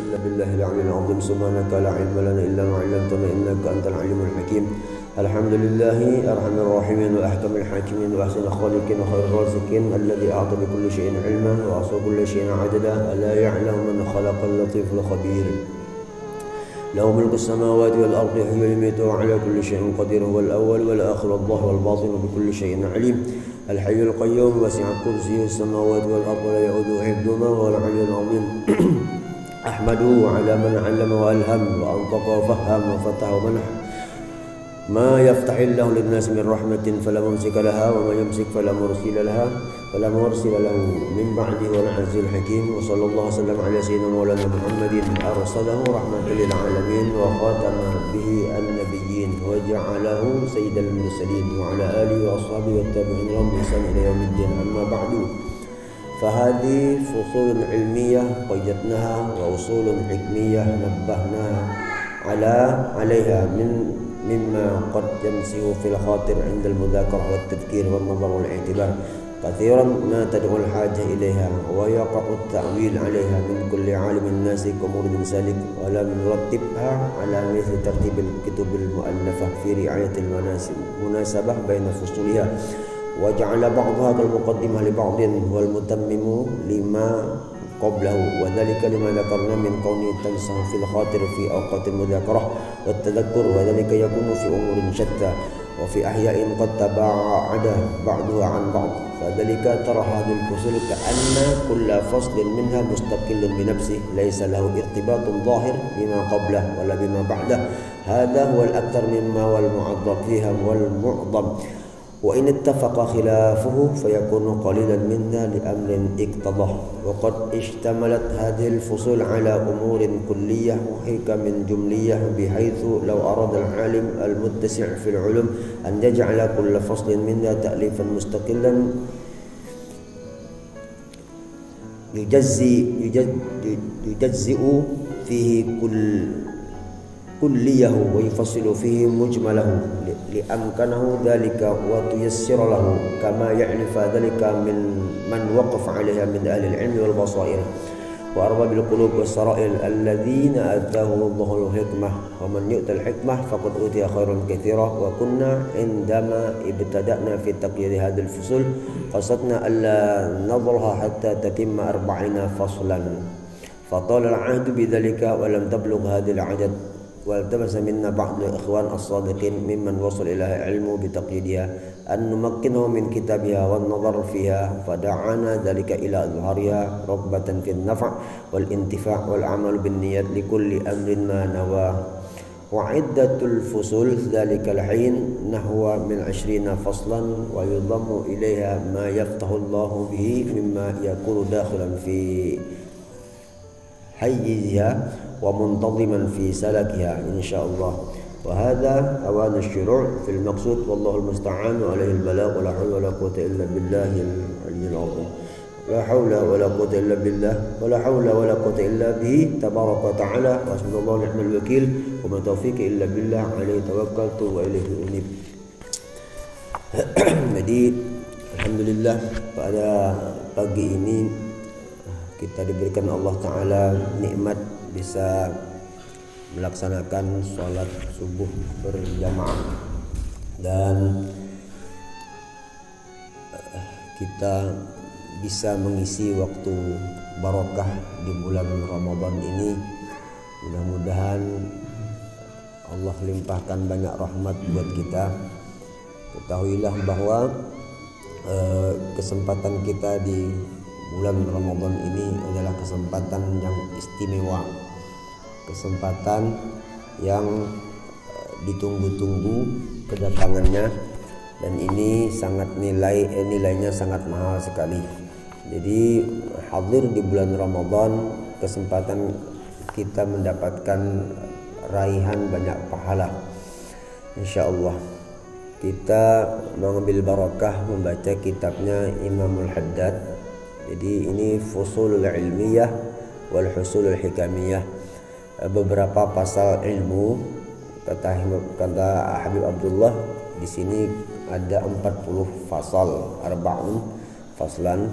إلا بالله العلي العظيم. سبحانك لا علم لنا إلا ما علمتنا إنك أنت العليم الحكيم. الحمد لله أرحم الراحمين وأحكم الحاكمين وأحسن الخالقين وخير الرازقين الذي أعطى بكل شيء علما وأحصى كل شيء عددا. ألا يعلم من خلق اللطيف الخبير. له ملك السماوات والأرض يحيي ويميت وعلى كل شيء قدير. هو الأول والآخر والظاهر والباطن وبكل شيء عليم. الحي القيوم وسع كرسيه السماوات والأرض ولا يؤوده حفظهما وهو العلي العظيم. أحمده على من علم وألهم وأنطق وفهم وفتح ومنح. ما يفتح الله للناس من رحمة فلا ممسك لها وما يمسك فلا مرسل له من بعده والعزيز الحكيم. وصلى الله وسلم على سيدنا مولانا محمد أرسله رحمة للعالمين وخاتم به النبيين وجعله سيد المرسلين وعلى آله وأصحابه والتابعين لهم بإحسان إلى يوم الدين. أما بعد، فهذه فصول علمية قيدناها وأصول حكمية نبهناها عليها مما قد ينسيه في الخاطر عند المذاكرة والتذكير والنظر والاعتبار. كثيرا ما تدعو الحاجة إليها ويقع التأويل عليها من كل عالم ناسك ومرد سالك، ولم نرتبها على مثل ترتيب الكتب المؤلفة في رعاية المناسبة بين فصولها، وجعل بعضها كالمقدمة لبعض والمتمم لما قبله، وذلك لما ذكرنا من كونه تنسه في الخاطر في أوقات المذاكرة والتذكر، وذلك يكون في أمور شتى وفي أحياء قد تباعد بعضها عن بعض. فذلك ترى هذه الفصول كأن كل فصل منها مستقل بنفسه ليس له ارتباط ظاهر بما قبله ولا بما بعده. هذا هو الأكثر مما هو المعظم فيها والمعظم، وإن اتفق خلافه فيكون قليلا منا لأمر اقتضاه. وقد اشتملت هذه الفصول على أمور كلية وحكم جملية، بحيث لو أراد العالم المتسع في العلوم أن يجعل كل فصل منها تأليفا مستقلا يجزئ فيه كليه ويفصل فيه مجمله لأمكنه ذلك وتيسر له، كما يعرف ذلك من وقف عليها من أهل العلم والبصائر وأرباب القلوب والسرائر الذين آتاهم الله الحكمة. ومن يؤتى الحكمة فقد أوتي خيرا كثيرا. وكنا عندما ابتدأنا في تقييد هذه الفصول قصدنا ألا نظلها حتى تتم 40 فصلا، فطال العهد بذلك ولم تبلغ هذه العدد، والتمس منا بعض الإخوان الصادقين ممن وصل إلى علمه بتقييدها أن نمكنه من كتابها والنظر فيها، فدعانا ذلك إلى إظهارها رغبة في النفع والانتفاع والعمل بالنيات لكل أمر ما نواه. وعدة الفصول ذلك الحين نحو من 20 فصلا، ويضم إليها ما يفتح الله به مما يكون داخلا في حيزها ومنتظما في سلكها إن شاء الله. وهذا أوان الشروع في المقصود، والله المستعان وعليه البلاغ، ولا حول ولا قوة إلا بالله العلي العظيم. لا حول ولا قوة إلا بالله، ولا حول ولا قوة إلا به تبارك وتعالى، وحسبنا الله ونعم الوكيل، وما توفيقي إلا بالله، عليه توكلت وإليه أنيب. Jadi alhamdulillah pada pagi ini kita diberikan Allah Ta'ala nikmat bisa melaksanakan sholat subuh berjamaah, dan kita bisa mengisi waktu barokah di bulan Ramadan ini. Mudah-mudahan Allah limpahkan banyak rahmat buat kita. Ketahuilah bahwa kesempatan kita di bulan Ramadan ini adalah kesempatan yang istimewa, kesempatan yang ditunggu-tunggu kedatangannya, dan ini sangat nilainya sangat mahal sekali. Jadi hadir di bulan Ramadan, kesempatan kita mendapatkan raihan banyak pahala. Insya Allah kita mengambil barakah membaca kitabnya Imamul Haddad. Jadi ini fusulul ilmiyah wal husulul hikamiyah, beberapa pasal ilmu. Kata Habib Abdullah, di sini ada 40 fasal, arba'un faslan.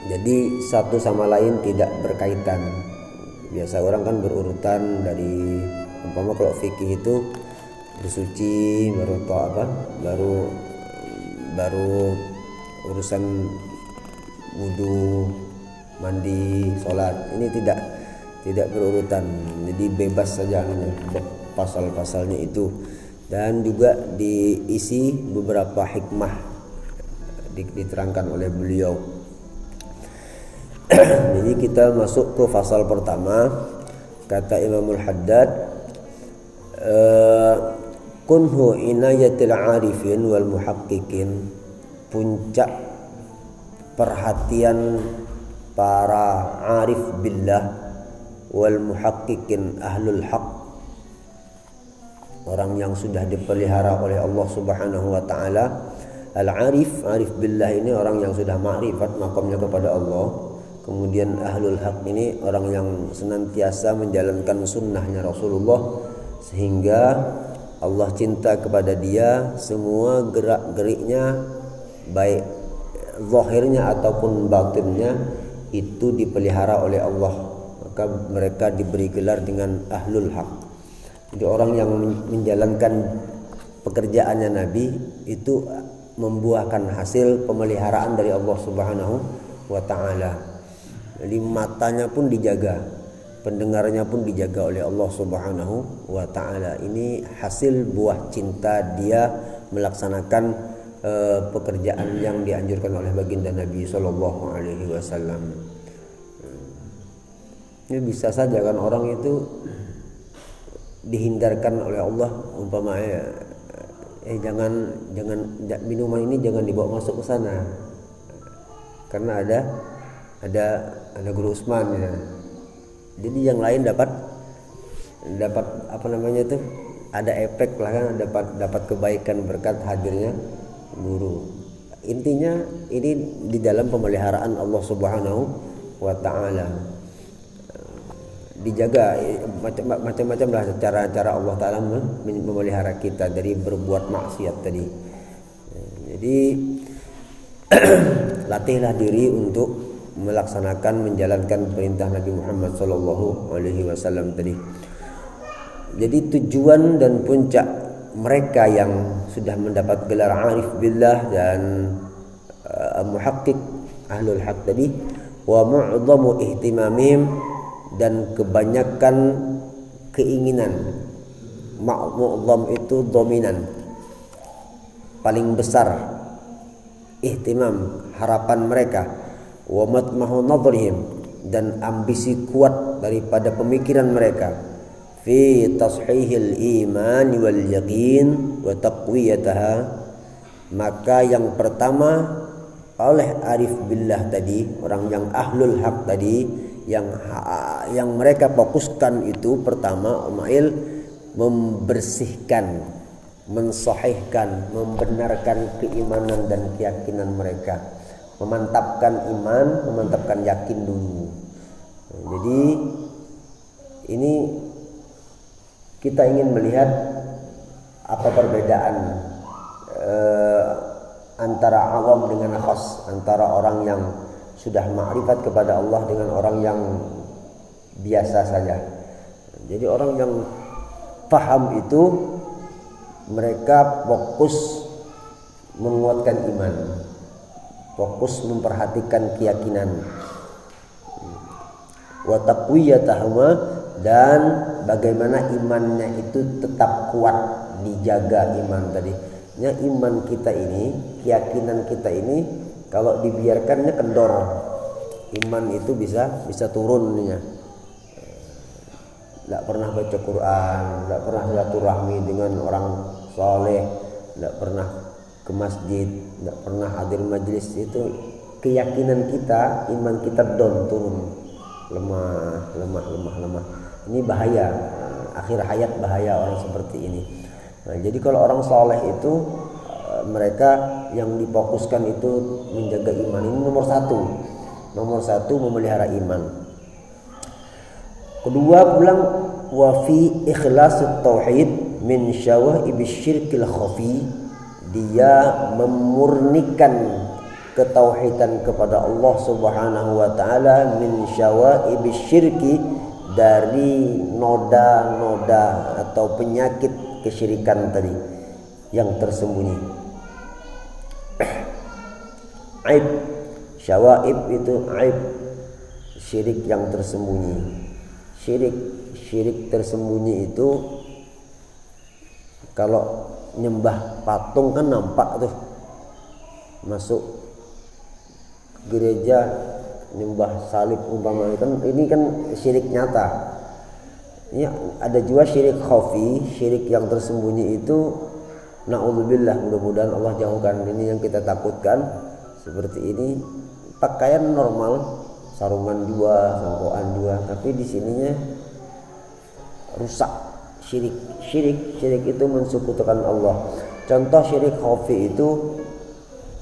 Jadi satu sama lain tidak berkaitan. Biasa orang kan berurutan dari umpama kalau fikih itu bersuci baru urusan wudu, mandi, sholat. Ini tidak berurutan, jadi bebas saja pasal-pasalnya itu, dan juga diisi beberapa hikmah diterangkan oleh beliau. Jadi kita masuk ke pasal pertama. Kata Imamul Haddad, kunhu inayatil arifin wal muhaqqiqin, puncak perhatian para arif billah wal muhaqqiqin ahlul haq, orang yang sudah dipelihara oleh Allah Subhanahu wa taala. Al-arif, arif billah ini orang yang sudah makrifat makamnya kepada Allah. Kemudian ahlul haq ini orang yang senantiasa menjalankan sunnahnya Rasulullah, sehingga Allah cinta kepada dia. Semua gerak-geriknya baik zahirnya ataupun batinnya itu dipelihara oleh Allah, maka mereka diberi gelar dengan ahlul haq. Jadi orang yang menjalankan pekerjaannya Nabi itu membuahkan hasil pemeliharaan dari Allah Subhanahu wa taala. Jadi matanya pun dijaga, pendengarnya pun dijaga oleh Allah Subhanahu wa taala. Ini hasil buah cinta dia melaksanakan pekerjaan yang dianjurkan oleh baginda Nabi sallallahu alaihi wasallam. Ini bisa saja kan orang itu dihindarkan oleh Allah, umpamanya jangan minuman ini jangan dibawa masuk ke sana, karena ada Guru Usman ya. Jadi yang lain dapat apa namanya itu, ada efek lah kan, dapat kebaikan berkat hadirnya guru. Intinya ini di dalam pemeliharaan Allah Subhanahu wa taala. Dijaga macam-macam lah cara Allah taala memelihara kita dari berbuat maksiat tadi. Jadi latihlah diri untuk melaksanakan, menjalankan perintah Nabi Muhammad sallallahu alaihi wasallam tadi. Jadi tujuan dan puncak mereka yang sudah mendapat gelar arif billah dan muhaqqiq ahlul haq tadi, wa mu'dhamu ihtimamihim, dan kebanyakan keinginan. Mu'dham itu dominan, paling besar. Ihtimam, harapan mereka. Wa matmahu nadhrihim, dan ambisi kuat daripada pemikiran mereka, fi tashihil iman wal yaqin wa taqwiyataha. Maka yang pertama oleh arif billah tadi, orang yang ahlul haq tadi, yang mereka fokuskan itu pertama membersihkan, mensahihkan, membenarkan keimanan dan keyakinan mereka, memantapkan iman, memantapkan yakin dulu. Jadi ini kita ingin melihat apa perbedaan antara awam dengan khas, antara orang yang sudah ma'rifat kepada Allah dengan orang yang biasa saja. Jadi orang yang paham itu mereka fokus menguatkan iman, fokus memperhatikan keyakinan, wa taqwiyatahuma, dan bagaimana imannya itu tetap kuat, dijaga iman tadi. Ya, iman kita ini, keyakinan kita ini kalau dibiarkannya kendor, iman itu bisa turunnya. Tidak pernah baca Quran, tidak pernah silaturahmi dengan orang soleh, tidak pernah ke masjid, tidak pernah hadir majelis, itu keyakinan kita, iman kita turun, lemah. Ini bahaya, akhir hayat bahaya orang seperti ini. Nah, jadi kalau orang soleh itu mereka yang difokuskan itu menjaga iman. Ini nomor satu memelihara iman. Kedua pulang, wa fi ikhlasut tauhid min syawa'ibis syirkil khafi, dia memurnikan ketauhidan kepada Allah Subhanahu wa taala, min syawa'ibis syirki, dari noda-noda atau penyakit kesyirikan tadi yang tersembunyi. Aib, syawaib itu aib, syirik yang tersembunyi. Syirik tersembunyi itu kalau nyembah patung kan nampak tuh, masuk gereja nyembah salib umpamanya kan, ini kan syirik nyata. Ya, ada juga syirik khafi, syirik yang tersembunyi itu naudzubillah, mudah-mudahan Allah jauhkan. Ini yang kita takutkan. Seperti ini pakaian normal, sarungan dua, sangkoan dua, tapi di sininya rusak. Syirik itu mensekutukan Allah. Contoh syirik khafi itu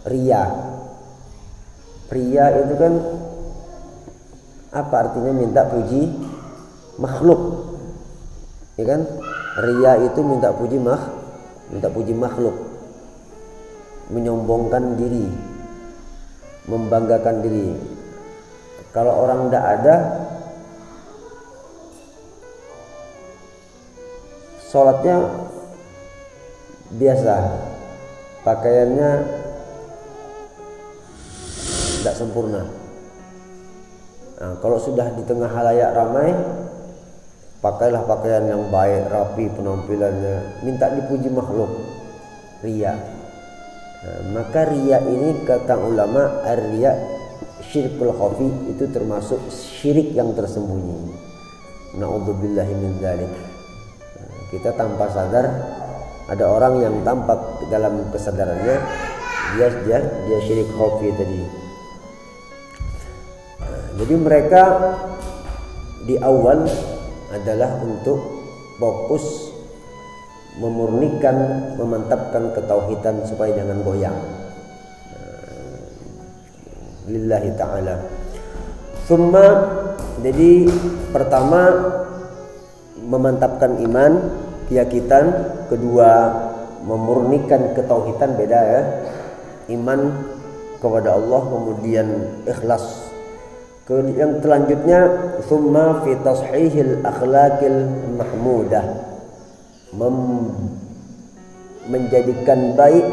riya. Riya itu kan apa artinya? Minta puji makhluk, ya kan? Riya itu minta puji makhluk, menyombongkan diri, membanggakan diri. Kalau orang tidak ada, sholatnya biasa, pakaiannya tidak sempurna. Nah, kalau sudah di tengah halayak ramai, pakailah pakaian yang baik, rapi penampilannya, minta dipuji makhluk. Riya. Nah, maka riya ini kata ulama, ar-riya syirkul khafi, itu termasuk syirik yang tersembunyi. Na'udzubillahi min dzalik. Nah, kita tanpa sadar, ada orang yang tampak dalam kesadarannya dia syirik khafi tadi. Jadi mereka di awal adalah untuk fokus memurnikan, memantapkan ketauhidan supaya jangan goyang. Lillahi ta'ala. Summa, jadi pertama memantapkan iman, keyakinan. Kedua memurnikan ketauhidan, beda ya. Iman kepada Allah, kemudian ikhlas. Yang selanjutnya summa fi tashihil akhlaqil mahmudah, menjadikan baik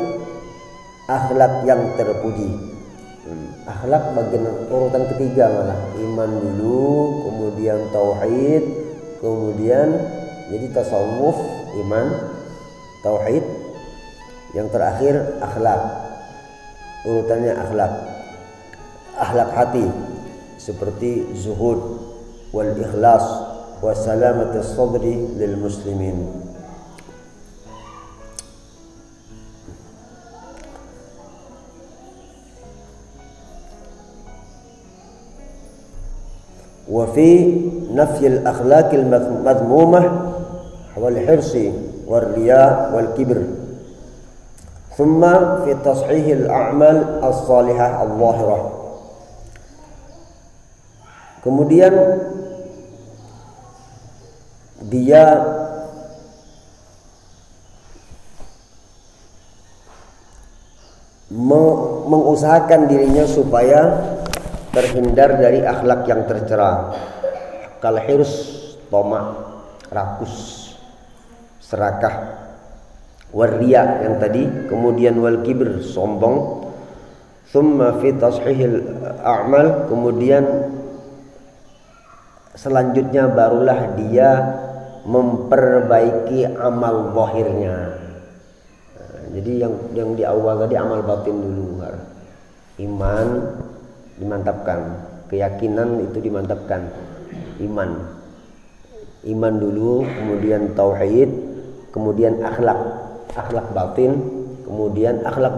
akhlak yang terpuji. Akhlak bagian urutan ketiga malah. Iman dulu, kemudian tauhid, kemudian jadi tasawuf, iman, tauhid, yang terakhir akhlak. Urutannya akhlak. Akhlak hati seperti zuhud wal ikhlas wa salamatus sadri lil muslimin. Wa fi nafy al akhlaq al madhmumah wal hirsi wal riya wal kibr. Thumma fi tashih al a'mal as salihah al zahirah. Kemudian dia mengusahakan dirinya supaya terhindar dari akhlak yang tercela. Kal hirs, tamak, rakus, serakah. Wariya yang tadi, kemudian wal kibr, sombong. Thumma fi tashihil a'mal, kemudian selanjutnya barulah dia memperbaiki amal zahirnya. Jadi yang di awal tadi amal batin dulu. Iman dimantapkan, keyakinan itu dimantapkan. Iman dulu, kemudian tauhid, kemudian akhlak batin, kemudian akhlak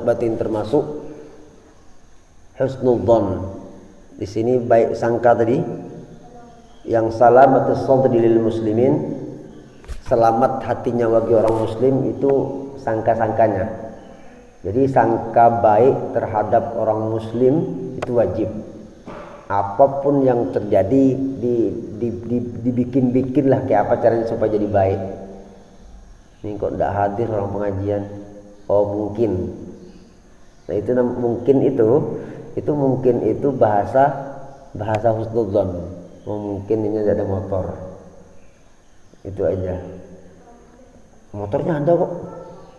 batin termasuk husnudzon. Di sini baik sangka tadi, yang salamatus sadri lil muslimin, selamat hatinya bagi orang muslim, itu sangka-sangkanya. Jadi sangka baik terhadap orang muslim itu wajib. Apapun yang terjadi dibikin-bikinlah kayak apa caranya supaya jadi baik. Ini kok tidak hadir orang pengajian? Oh mungkin. Nah itu mungkin itu bahasa husnudzon. mungkin ini ada motor, itu aja. Motornya ada kok,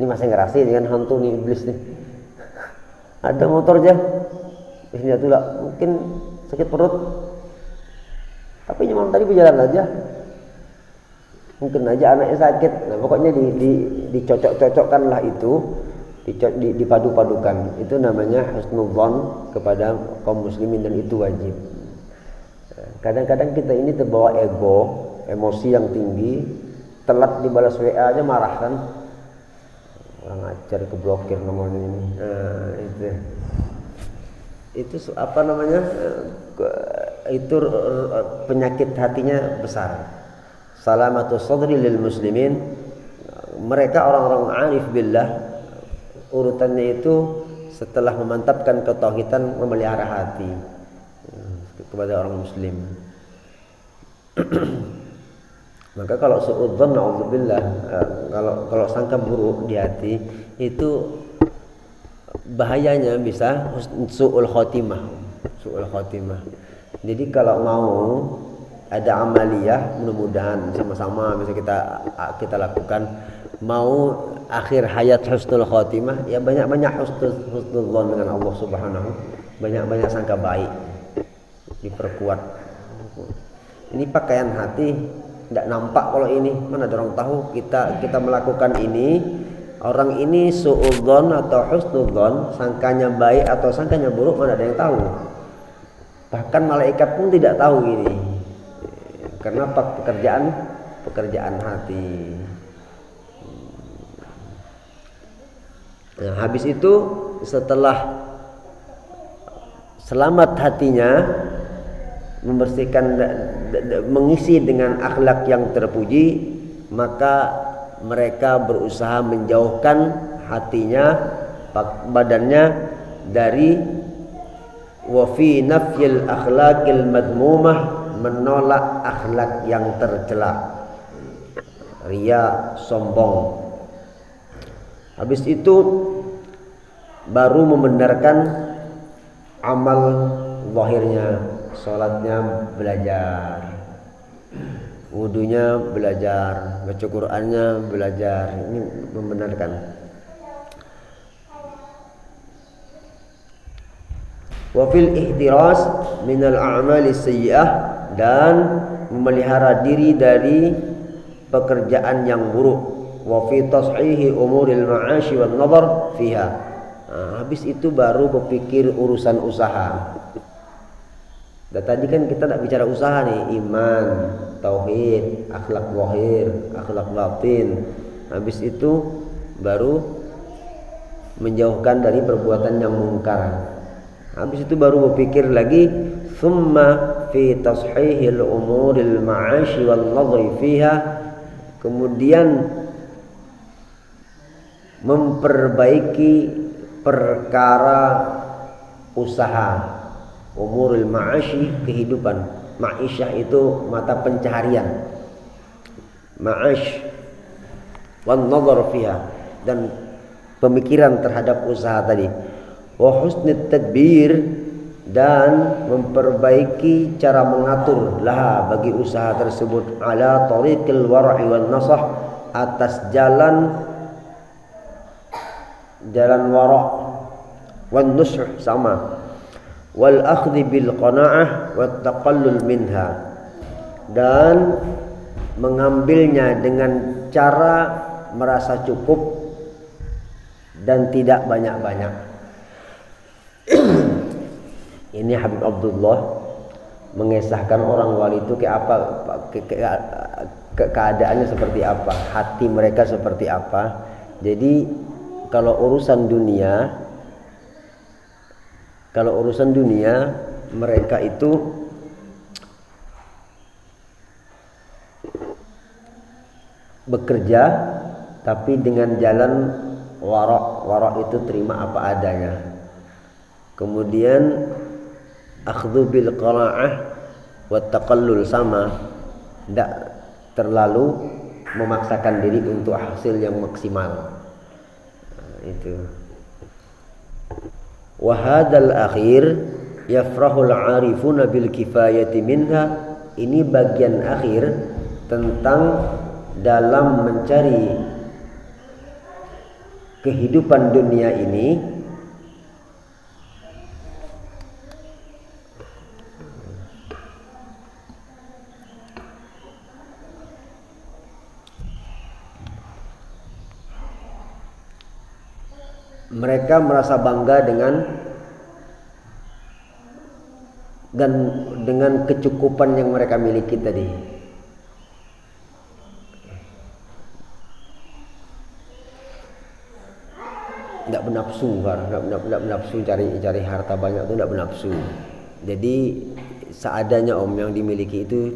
ini masih ngerasain dengan hantu nih iblis nih. Ada motor aja, ini tuh lah, mungkin sakit perut, tapi nyaman tadi berjalan aja. Mungkin aja anaknya sakit, nah pokoknya dicocok-cocokkanlah itu, dipadu-padukan. Itu namanya husnudzon kepada kaum muslimin, dan itu wajib. Kadang-kadang kita ini terbawa ego, emosi yang tinggi, telat dibalas WA aja marah kan. Orang ajar keblokir nomornya ini. Itu apa namanya? Itu penyakit hatinya besar. Salamatus sadri lil muslimin. Mereka orang-orang arif billah, urutannya itu setelah memantapkan ketauhidan, memelihara hati kepada orang muslim. Maka kalau suudzon, naudzubillah, kalau sangka buruk di hati, itu bahayanya bisa suul khotimah. Jadi kalau mau ada amaliyah, mudah-mudahan sama-sama bisa kita lakukan, mau akhir hayat husnul khotimah, ya banyak-banyak husnudzon dengan Allah Subhanahu, banyak-banyak sangka baik, diperkuat. Ini pakaian hati tidak nampak kalau ini, mana ada orang tahu kita melakukan ini, orang ini suudzon atau husnudzon, sangkanya baik atau sangkanya buruk, mana ada yang tahu. Bahkan malaikat pun tidak tahu ini, karena pekerjaan hati. Nah, habis itu setelah selamat hatinya, membersihkan, mengisi dengan akhlak yang terpuji, maka mereka berusaha menjauhkan hatinya, badannya dari wa fi nafyil akhlaqil madmumah, menolak akhlak yang tercela, riya, sombong. Habis itu baru membenarkan amal zahirnya. Sholatnya belajar, wudunya belajar, baca Qur'annya belajar. Ini membenarkan. Wa fil ihtiras minal a'mali sayyi'ah, dan memelihara diri dari pekerjaan yang buruk. Wa fi tashihi umuril ma'ashi wan nadhar fiha. Nah, habis itu baru berpikir urusan usaha. Dan tadi kan kita tidak bicara usaha nih, iman, tauhid, akhlak zahir, akhlak batin. Habis itu baru menjauhkan dari perbuatan yang mungkar. Habis itu baru berpikir lagi, thumma fi tashihil umuril ma'ashi wal nadhri fiha, kemudian memperbaiki perkara usaha. Umurul ma'ashi, kehidupan. Ma'isyah itu mata pencaharian. Ma'ash wan nadhar fiha, dan pemikiran terhadap usaha tadi. Wa husnit tadbir, dan memperbaiki cara mengatur laha bagi usaha tersebut, ala tariqil war'i wan nasah, atas jalan wara' wan nusuh, sama, wal akhdhi bil qana'ah wat taqallul minha, dan mengambilnya dengan cara merasa cukup dan tidak banyak-banyak. Ini Habib Abdullah mengisahkan orang wali itu kayak apa, keadaannya seperti apa, hati mereka seperti apa. Jadi kalau urusan dunia mereka itu bekerja tapi dengan jalan wara' itu terima apa adanya. Kemudian akhdhu bil qana'ah wa taqallul, sama, tidak terlalu memaksakan diri untuk hasil yang maksimal. Itu. Wa hadzal akhir yafrahul 'arifuna bil kifayati minha Ini bagian akhir tentang dalam mencari kehidupan dunia ini mereka merasa bangga dengan kecukupan yang mereka miliki tadi. Tidak bernafsu, tidak bernafsu cari harta banyak itu tidak bernafsu. Jadi seadanya yang dimiliki itu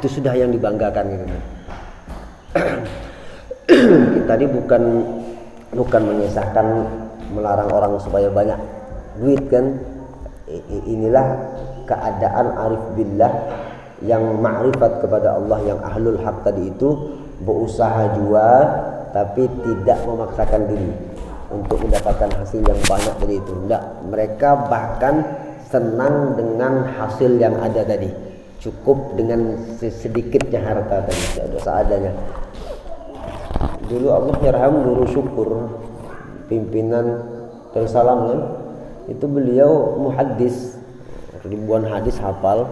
sudah yang dibanggakan gitu. Tadi bukan menyesahkan melarang orang supaya banyak duit kan. Inilah keadaan arif billah yang ma'rifat kepada Allah, yang ahlul haq tadi itu berusaha jua tapi tidak memaksakan diri untuk mendapatkan hasil yang banyak tadi itu. Tidak, mereka bahkan senang dengan hasil yang ada tadi, cukup dengan sedikitnya harta tadi, seadanya. Dulu Allah yarham Nurul Syukur, pimpinan Darussalam kan, itu beliau muhaddis, ribuan hadis hafal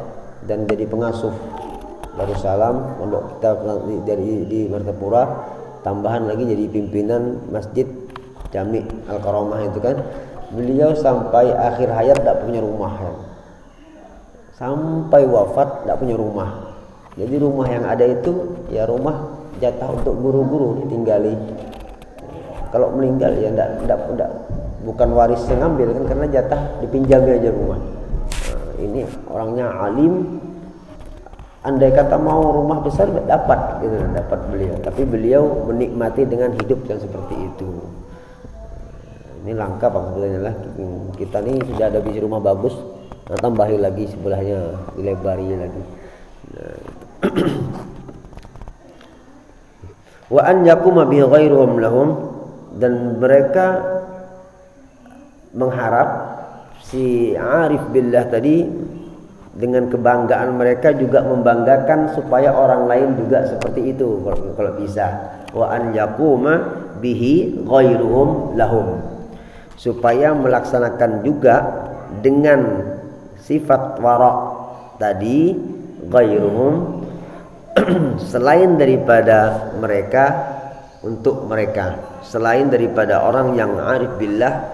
dan jadi pengasuh Darussalam pondok kita di Martapura, tambahan lagi jadi pimpinan Masjid Jami Al-Karamah itu kan. Beliau sampai akhir hayat tidak punya rumah ya. Sampai wafat tidak punya rumah. Jadi rumah yang ada itu ya rumah jatah untuk guru-guru ditinggali. Kalau meninggal ya enggak, bukan waris yang ngambil kan, karena jatah dipinjami aja rumah. Nah, ini orangnya alim, andai kata mau rumah besar dapat gitu, dapat beliau. Tapi beliau menikmati dengan hidup yang seperti itu. Ini langka Pak sebetulnya lah. Kita nih sudah ada biji rumah bagus, nah, tambahi lagi sebelahnya, dilebari lagi. Nah, wa an yakuma bi ghairuhum lahum, dan mereka mengharap si arif billah tadi dengan kebanggaan mereka juga membanggakan supaya orang lain juga seperti itu kalau bisa. Wa an yakuma bihi ghairuhum lahum, supaya melaksanakan juga dengan sifat wara tadi ghairuhum selain daripada mereka, untuk mereka, selain daripada orang yang arif billah,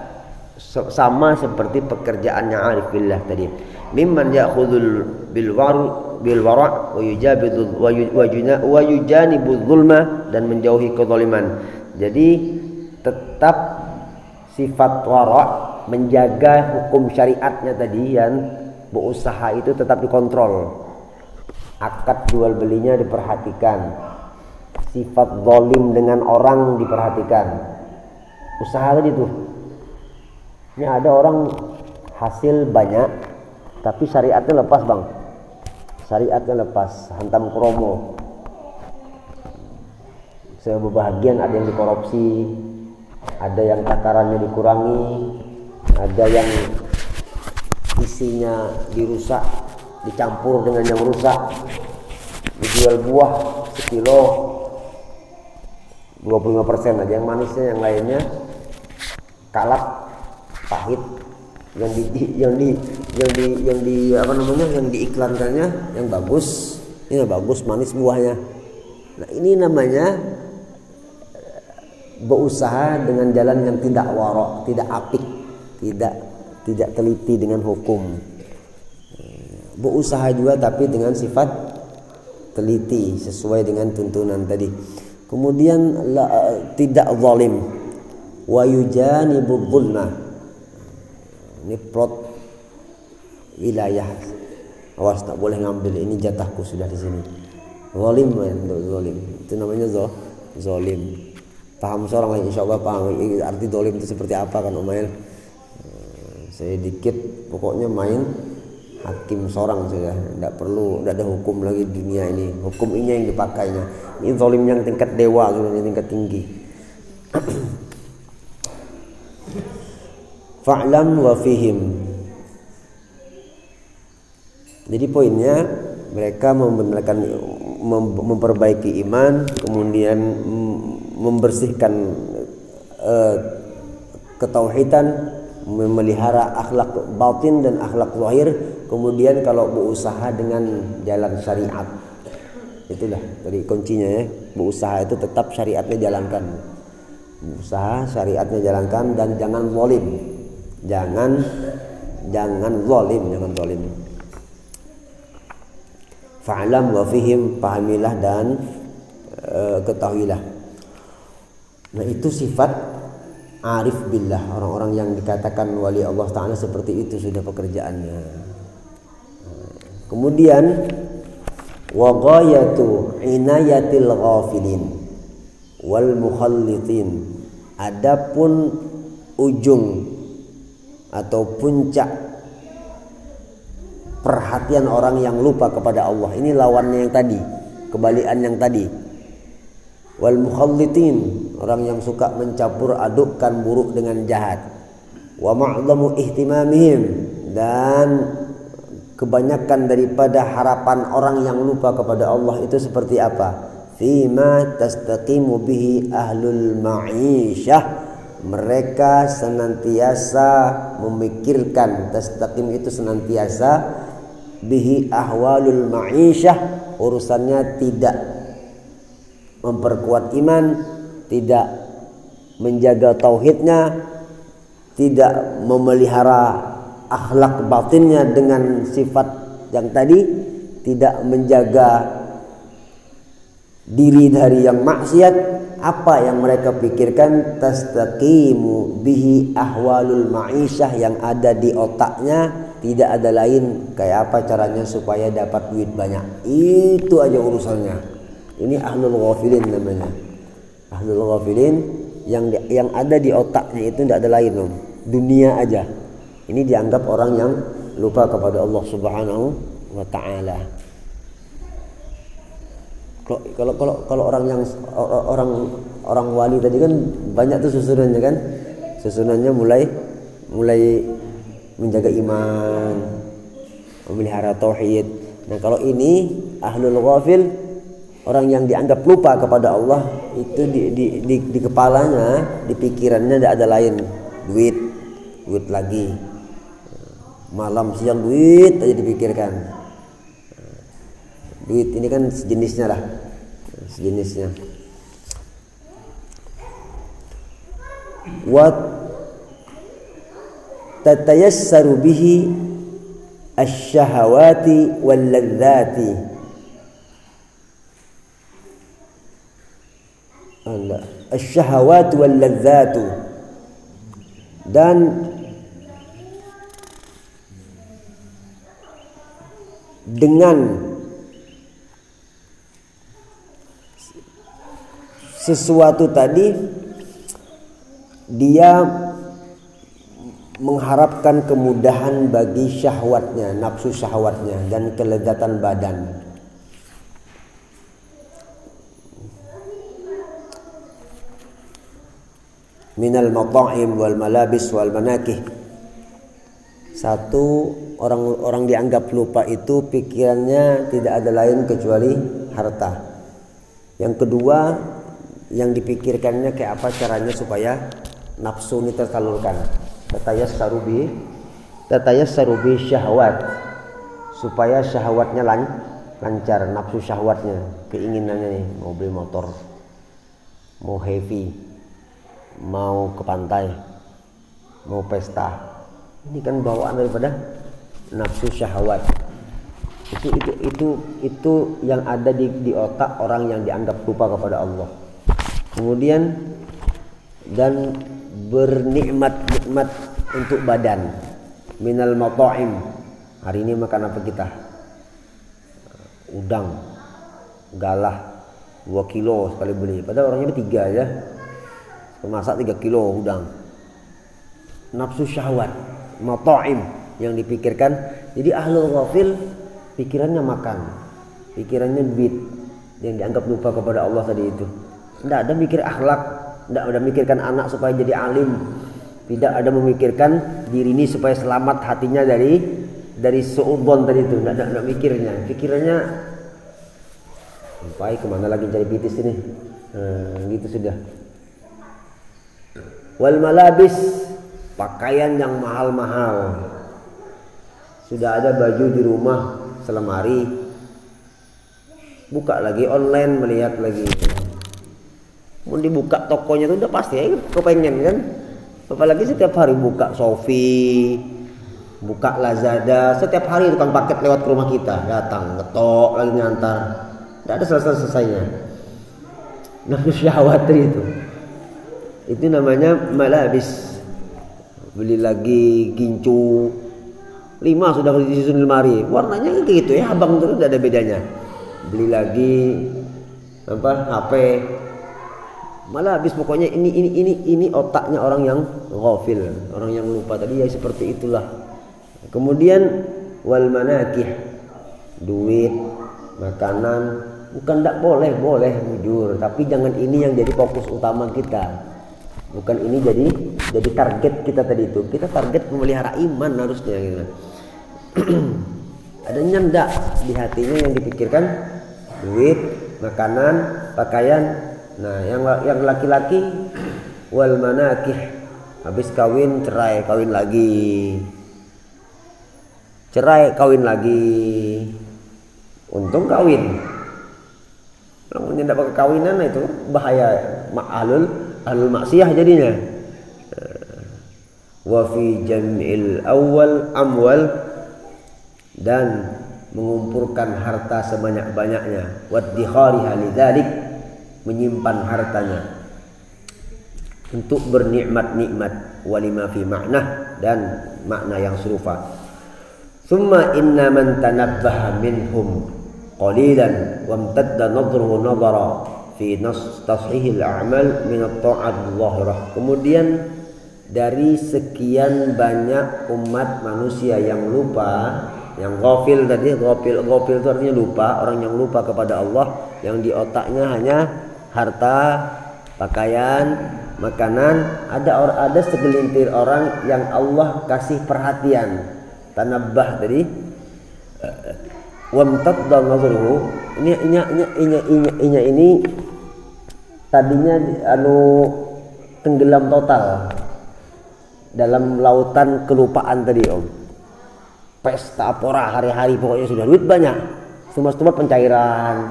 sama seperti pekerjaannya arif billah tadi. Mimman ya'khudul bil wara' wa yujanibu dzulma, dan menjauhi kezaliman. Jadi tetap sifat wara', menjaga hukum syariatnya tadi, yang berusaha itu tetap dikontrol. Akad jual belinya diperhatikan, sifat zalim dengan orang diperhatikan, usaha tadi tuh. Ini ada orang hasil banyak tapi syariatnya lepas bang, syariatnya lepas, hantam kromo. Sebahagian ada yang dikorupsi, ada yang takarannya dikurangi, ada yang isinya dirusak, dicampur dengan yang rusak, dijual buah sekilo 25% aja yang manisnya, yang lainnya kalap, pahit. Yang diiklankannya yang bagus, ini bagus manis buahnya. Nah, ini namanya berusaha dengan jalan yang tidak wara', tidak apik, tidak teliti dengan hukum. Berusaha juga tapi dengan sifat teliti sesuai dengan tuntunan tadi. Kemudian tidak zalim, wa yujanibu dzulma. Ini plot wilayah, awas tak boleh ngambil, ini jatahku sudah di sini. Zalim ya, zalim itu namanya zalim. Paham seorang lain insyaallah paham arti zalim itu seperti apa kan Umail. Saya dikit pokoknya main hakim seorang saja, tidak ada hukum lagi di dunia ini. Hukum ini yang dipakainya. Ini zalim yang tingkat dewa, yang tingkat tinggi. Fa'lam wa fihim. Jadi poinnya mereka memperbaiki iman, kemudian membersihkan ketauhidan, memelihara akhlak batin dan akhlak zahir, kemudian kalau berusaha dengan jalan syariat. Itulah tadi kuncinya ya, berusaha itu tetap syariatnya jalankan. Berusaha syariatnya jalankan dan jangan zalim. Jangan zalim. Fa'lam wa fihim, pahamilah dan ketahuilah. Nah, itu sifat arif billah, orang-orang yang dikatakan wali Allah Ta'ala seperti itu sudah pekerjaannya. Kemudian wa ghayatu inayatil ghafilin wal mukhallitin, adapun ujung atau puncak perhatian orang yang lupa kepada Allah, ini lawannya yang tadi, kebalikan yang tadi. Wal mukhallitin, orang yang suka mencampur adukkan buruk dengan jahat. Wa ma'dhamu ihtimamihim, dan kebanyakan daripada harapan orang yang lupa kepada Allah itu seperti apa? Fima tastaqimu bihi ahlul ma'isyah, mereka senantiasa memikirkan, tastaqim itu senantiasa, bihi ahwalul ma'isyah, urusannya tidak memperkuat iman, tidak menjaga tauhidnya, tidak memelihara akhlak batinnya dengan sifat yang tadi, tidak menjaga diri dari yang maksiat. Apa yang mereka pikirkan? Tastaqimu bihi ahwalul ma'isyah, yang ada di otaknya tidak ada lain kayak apa caranya supaya dapat duit banyak. Itu aja urusannya. Ini ahlul ghafilin namanya. Ahlul ghafilin yang ada di otaknya itu tidak ada lain, dunia aja. Ini dianggap orang yang lupa kepada Allah Subhanahu wa Ta'ala. Kalau orang yang orang wali tadi kan banyak tuh susunannya kan. Susunannya mulai menjaga iman, memelihara tauhid. Nah, kalau ini ahlul ghafil, orang yang dianggap lupa kepada Allah, itu di kepalanya, di pikirannya tidak ada lain, duit lagi. Malam siang duit aja dipikirkan. Duit ini kan sejenisnya lah, sejenisnya. Wa tatayassaru bihi asy-syahawati wal ladzati. Asy-syahawatu wal ladzatu, dan dengan sesuatu tadi dia mengharapkan kemudahan bagi syahwatnya, nafsu syahwatnya, dan kelezatan badan. Minal mata'im wal malabis wal manakih. Satu, orang dianggap lupa itu pikirannya tidak ada lain kecuali harta. Yang kedua, yang dipikirkannya kayak apa caranya supaya nafsu ini tersalurkan. Tatayassaru bi syahwat, supaya syahwatnya lancar, nafsu syahwatnya, keinginannya nih, mau beli motor, mau heavy, mau ke pantai, mau pesta. Ini kan bawaan daripada nafsu syahwat. Itu yang ada di otak orang yang dianggap lupa kepada Allah. Kemudian dan bernikmat-nikmat untuk badan. Minal mata'im. Hari ini makan apa kita? Udang, galah 2 kilo sekali beli. Padahal orangnya 3 aja. Masak 3 kilo udang. Nafsu syahwat, mata'im yang dipikirkan. Jadi ahlul ghafil pikirannya makan, pikirannya duit, yang dianggap lupa kepada Allah tadi itu. Tidak ada mikir akhlak, tidak ada mikirkan anak supaya jadi alim, tidak ada memikirkan diri ini supaya selamat hatinya dari dari suudzon tadi itu, enggak mikirnya. Pikirannya sampai kemana lagi cari pitis ini. Gitu sudah. Wal malabis, pakaian yang mahal-mahal. Sudah ada baju di rumah selemari, buka lagi online, melihat lagi. Mau dibuka tokonya tuh udah pasti ya kepengen kan. Apalagi setiap hari buka Shopee, buka Lazada, setiap hari tukang paket lewat ke rumah kita, datang ngetok lagi ngantar, tidak ada selesai-selesainya. Nafsu syahwat itu namanya malabis. Beli lagi gincu 5 sudah disusun lemari, warnanya gitu ya, abang terus tidak ada bedanya. Beli lagi HP, malah habis. Pokoknya ini otaknya orang yang ghafil, orang yang lupa tadi ya, seperti itulah. Kemudian wal manakih, duit, makanan, bukan tidak boleh jujur, tapi jangan ini yang jadi fokus utama kita. Bukan ini jadi target kita tadi itu. Kita target memelihara iman harusnya gitu. Adanya ndak di hatinya yang dipikirkan duit, makanan, pakaian. Nah, yang laki-laki wal manakih, habis kawin cerai kawin lagi. Cerai kawin lagi. Untung kawin. Kalau ndak pakai kawinan itu bahaya, ahlul maksiyah jadinya. Wa fi jam'il awal amwal, dan mengumpulkan harta sebanyak-banyaknya, waddikhariha lidzalik, menyimpan hartanya untuk bernikmat-nikmat, walima fi makna, dan makna yang serupa. Thumma inna man tanabbaha minhum qalilan wamtadda nadruhu nadara fi tashihil a'mal min at-ta'at adh-dhahirah. Kemudian dari sekian banyak umat manusia yang lupa, yang ghafil tadi, ghafil itu artinya lupa, orang yang lupa kepada Allah, yang di otaknya hanya harta, pakaian, makanan. Ada segelintir orang yang Allah kasih perhatian, tanabbah tadi. Wamtadda nazruhu, ini tadinya tenggelam total dalam lautan kelupaan tadi pesta pora hari-hari, pokoknya sudah duit banyak, semua pencairan,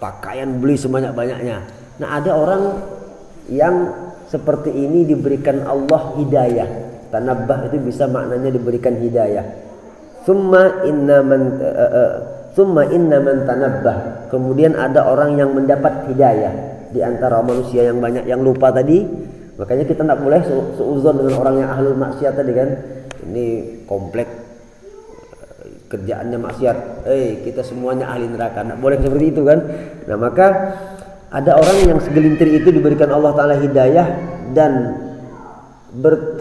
pakaian beli sebanyak-banyaknya. Nah, ada orang yang seperti ini diberikan Allah hidayah. Tanabbah itu bisa maknanya diberikan hidayah. Summa inna man tanabbah. Kemudian ada orang yang mendapat hidayah di antara manusia yang banyak yang lupa tadi. Makanya kita tidak boleh seuzon dengan orang yang ahlul maksiat tadi kan. Ini komplek kerjaannya maksiat. Kita semuanya ahli neraka. Tidak boleh seperti itu kan. Nah, maka ada orang yang segelintir itu diberikan Allah Ta'ala hidayah, dan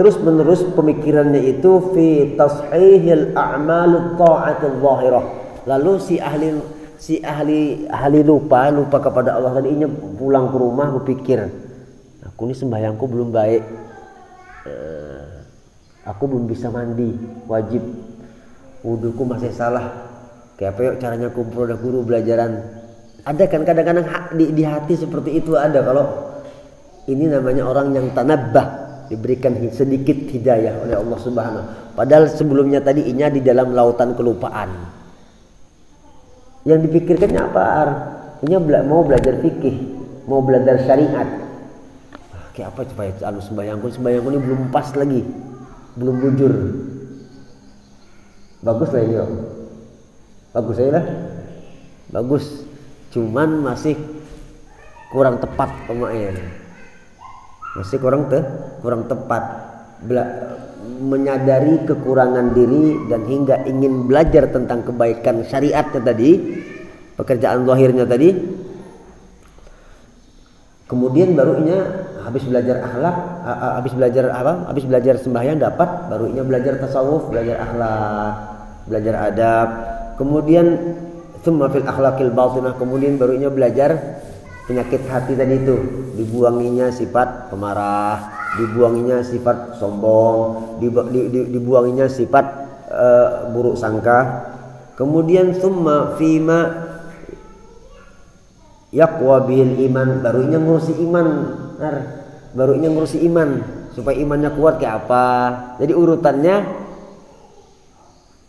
terus menerus pemikirannya itu fi tashihil a'mal ta'atul zahirah. Lalu si ahli lupa kepada Allah tadinya, pulang ke rumah berpikir, aku ini sembahyangku belum baik, aku belum bisa mandi wajib, wuduku masih salah, kayak apa yuk caranya kumpul dengan guru belajaran. Ada kan kadang-kadang di hati seperti itu ada. Kalau ini namanya orang yang tanabbah, diberikan sedikit hidayah oleh Allah Subhanahu. Padahal sebelumnya tadi inya di dalam lautan kelupaan. Yang dipikirkannya apa? Inya mau belajar fikih, mau belajar syariat. Kayak apa supaya sembahyangku ini belum pas lagi, belum bujur. Bagus lah ini, bagus saya lah, bagus. Cuman masih kurang tepat pemakaian. Masih kurang tepat, menyadari kekurangan diri dan hingga ingin belajar tentang kebaikan syariatnya tadi, pekerjaan zahirnya tadi. Kemudian barunya habis belajar akhlak, habis belajar sembahyang dapat, barunya belajar tasawuf, belajar akhlak, belajar adab. Kemudian tsumma fil akhlaqil batinah, kemudian barunya belajar penyakit hati tadi itu, dibuanginya sifat pemarah, dibuanginya sifat sombong, dibuanginya sifat buruk sangka. Kemudian summa fima yaqwa bil iman, barunya ngurusi iman, barunya ngurusi iman supaya imannya kuat kayak apa. Jadi urutannya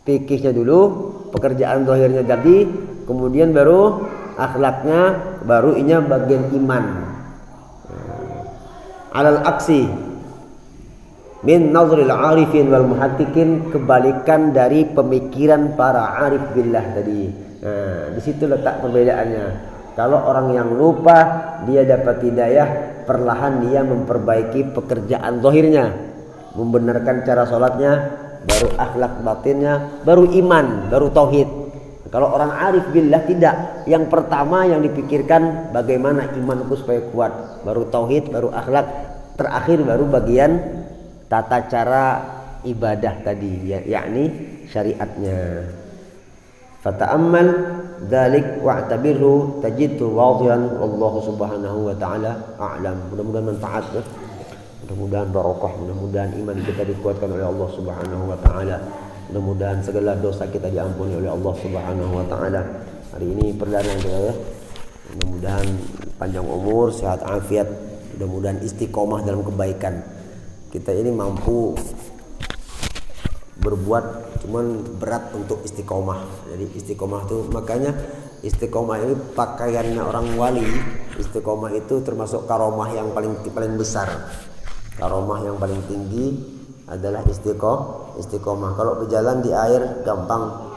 fikihnya dulu, pekerjaan zahirnya tadi, kemudian baru akhlaknya, baru inya bagian iman. Alal aksi min nazril arifin wal muhaqqiqin, kebalikan dari pemikiran para arif billah tadi. Nah, di situ letak perbedaannya. Kalau orang yang lupa dia dapat hidayah, perlahan dia memperbaiki pekerjaan zahirnya, membenarkan cara sholatnya, baru akhlak batinnya, baru iman, baru tauhid. Kalau orang arif billah tidak. Yang pertama yang dipikirkan bagaimana imanku supaya kuat, baru tauhid, baru akhlak, terakhir baru bagian tata cara ibadah tadi, yakni syariatnya. Fata'ammal dzalik wa'tabirhu tajidu wadhihan wallahu subhanahu wa ta'ala a'lam. Mudah-mudahan manfaat ya. Mudah-mudahan barokah, mudah-mudahan iman kita dikuatkan oleh Allah Subhanahu wa taala. Mudah-mudahan segala dosa kita diampuni oleh Allah Subhanahu wa taala. Hari ini perdana kita ya. Mudah-mudahan panjang umur, sehat afiat, mudah-mudahan istiqomah dalam kebaikan. Kita ini mampu berbuat, cuman berat untuk istiqomah. Jadi istiqomah itu, makanya istiqomah ini pakaiannya orang wali. Istiqomah itu termasuk karomah yang paling besar. Karomah yang paling tinggi adalah istiqomah. Kalau berjalan di air gampang,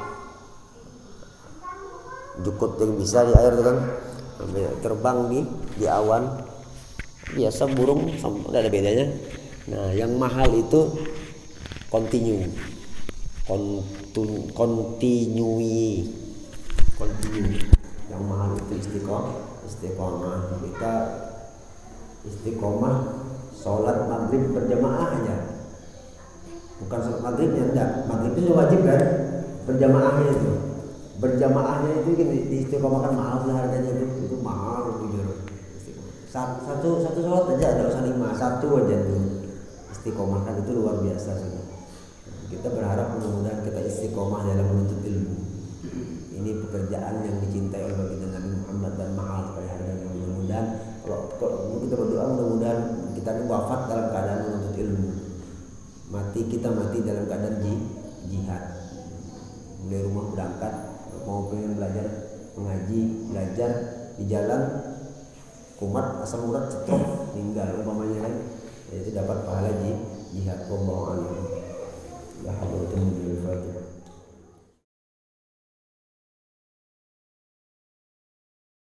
jukut yang bisa di air itu kan, terbang di awan biasa, burung tidak ada bedanya. Nah, yang mahal itu continue. Yang mahal itu istiqomah. Kita istiqomah sholat maghrib berjamaah aja, bukan sholat maghribnya, enggak. Maghrib itu wajib kan, berjamaahnya itu gini, istiqomah kan mahal harganya, itu mahal jujur. Satu sholat aja, ada usah 5, satu aja tuh istiqomah kan, itu luar biasa sih. Kita berharap mudah-mudahan kita istiqomah dalam menuntut ilmu. Ini pekerjaan yang dicintai oleh baginda Nabi Muhammad dan mahal sekali harganya. Mudah-mudahan kalau kita berdoa, mudah-mudahan kita ini wafat dalam keadaan menuntut ilmu. Kita mati dalam keadaan jihad. Mulai rumah berangkat, mau pengen belajar mengaji, belajar di jalan kumat asam urat stroke, meninggal umpamanya kan, itu dapat pahala jihad. Wallahu a'lam.